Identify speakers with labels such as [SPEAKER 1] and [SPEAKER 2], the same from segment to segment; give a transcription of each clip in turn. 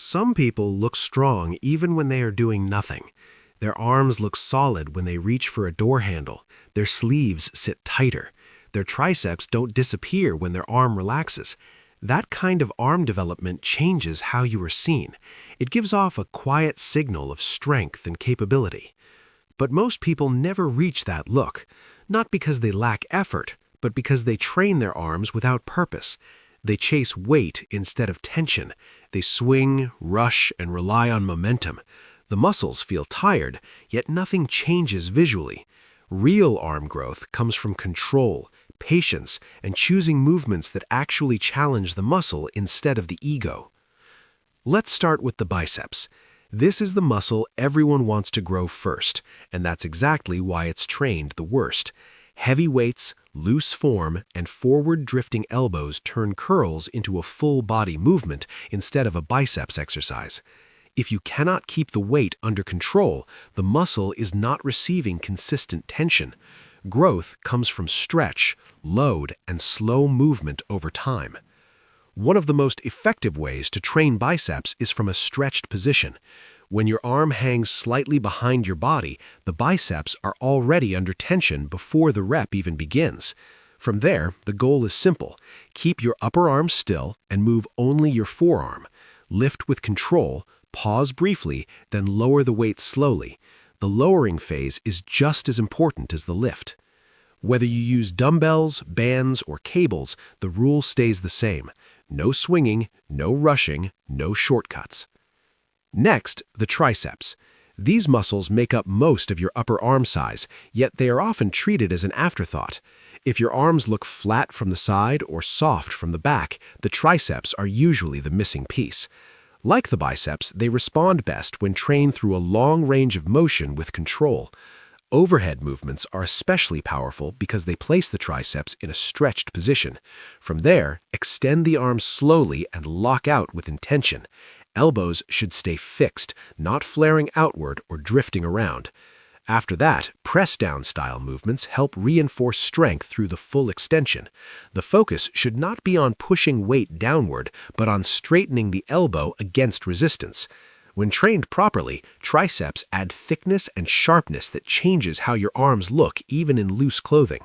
[SPEAKER 1] Some people look strong even when they are doing nothing. Their arms look solid when they reach for a door handle. Their sleeves sit tighter. Their triceps don't disappear when their arm relaxes. That kind of arm development changes how you are seen. It gives off a quiet signal of strength and capability. But most people never reach that look, not because they lack effort, but because they train their arms without purpose. They chase weight instead of tension. They swing, rush, and rely on momentum. The muscles feel tired, yet nothing changes visually. Real arm growth comes from control, patience, and choosing movements that actually challenge the muscle instead of the ego. Let's start with the biceps. This is the muscle everyone wants to grow first, and that's exactly why it's trained the worst. Heavy weights, loose form, and forward-drifting elbows turn curls into a full-body movement instead of a biceps exercise. If you cannot keep the weight under control, the muscle is not receiving consistent tension. Growth comes from stretch, load, and slow movement over time. One of the most effective ways to train biceps is from a stretched position. When your arm hangs slightly behind your body, the biceps are already under tension before the rep even begins. From there, the goal is simple. Keep your upper arm still and move only your forearm. Lift with control, pause briefly, then lower the weight slowly. The lowering phase is just as important as the lift. Whether you use dumbbells, bands, or cables, the rule stays the same. No swinging, no rushing, no shortcuts. Next, the triceps. These muscles make up most of your upper arm size, yet they are often treated as an afterthought. If your arms look flat from the side or soft from the back, the triceps are usually the missing piece. Like the biceps, they respond best when trained through a long range of motion with control. Overhead movements are especially powerful because they place the triceps in a stretched position. From there, extend the arms slowly and lock out with intention. Elbows should stay fixed, not flaring outward or drifting around. After that, press-down style movements help reinforce strength through the full extension. The focus should not be on pushing weight downward, but on straightening the elbow against resistance. When trained properly, triceps add thickness and sharpness that changes how your arms look even in loose clothing.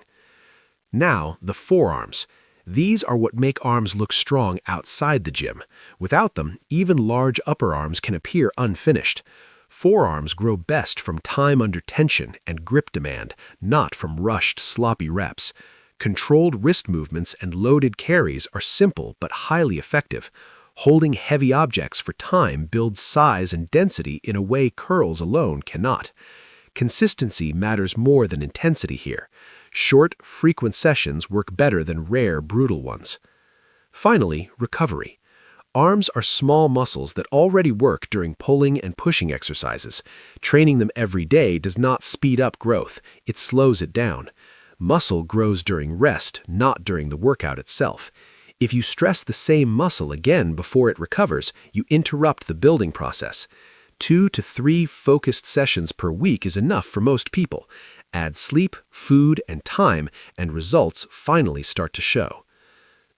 [SPEAKER 1] Now, the forearms. These are what make arms look strong outside the gym. Without them, even large upper arms can appear unfinished. Forearms grow best from time under tension and grip demand, not from rushed, sloppy reps. Controlled wrist movements and loaded carries are simple but highly effective. Holding heavy objects for time builds size and density in a way curls alone cannot. Consistency matters more than intensity here. Short, frequent sessions work better than rare, brutal ones. Finally, recovery. Arms are small muscles that already work during pulling and pushing exercises. Training them every day does not speed up growth, it slows it down. Muscle grows during rest, not during the workout itself. If you stress the same muscle again before it recovers, you interrupt the building process. 2 to 3 focused sessions per week is enough for most people. Add sleep, food, and time, and results finally start to show.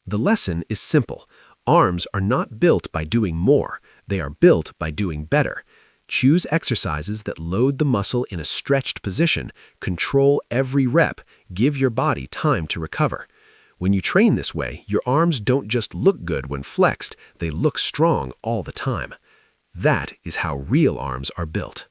[SPEAKER 1] The lesson is simple. Arms are not built by doing more. They are built by doing better. Choose exercises that load the muscle in a stretched position, control every rep, give your body time to recover. When you train this way, your arms don't just look good when flexed, they look strong all the time. That is how real arms are built.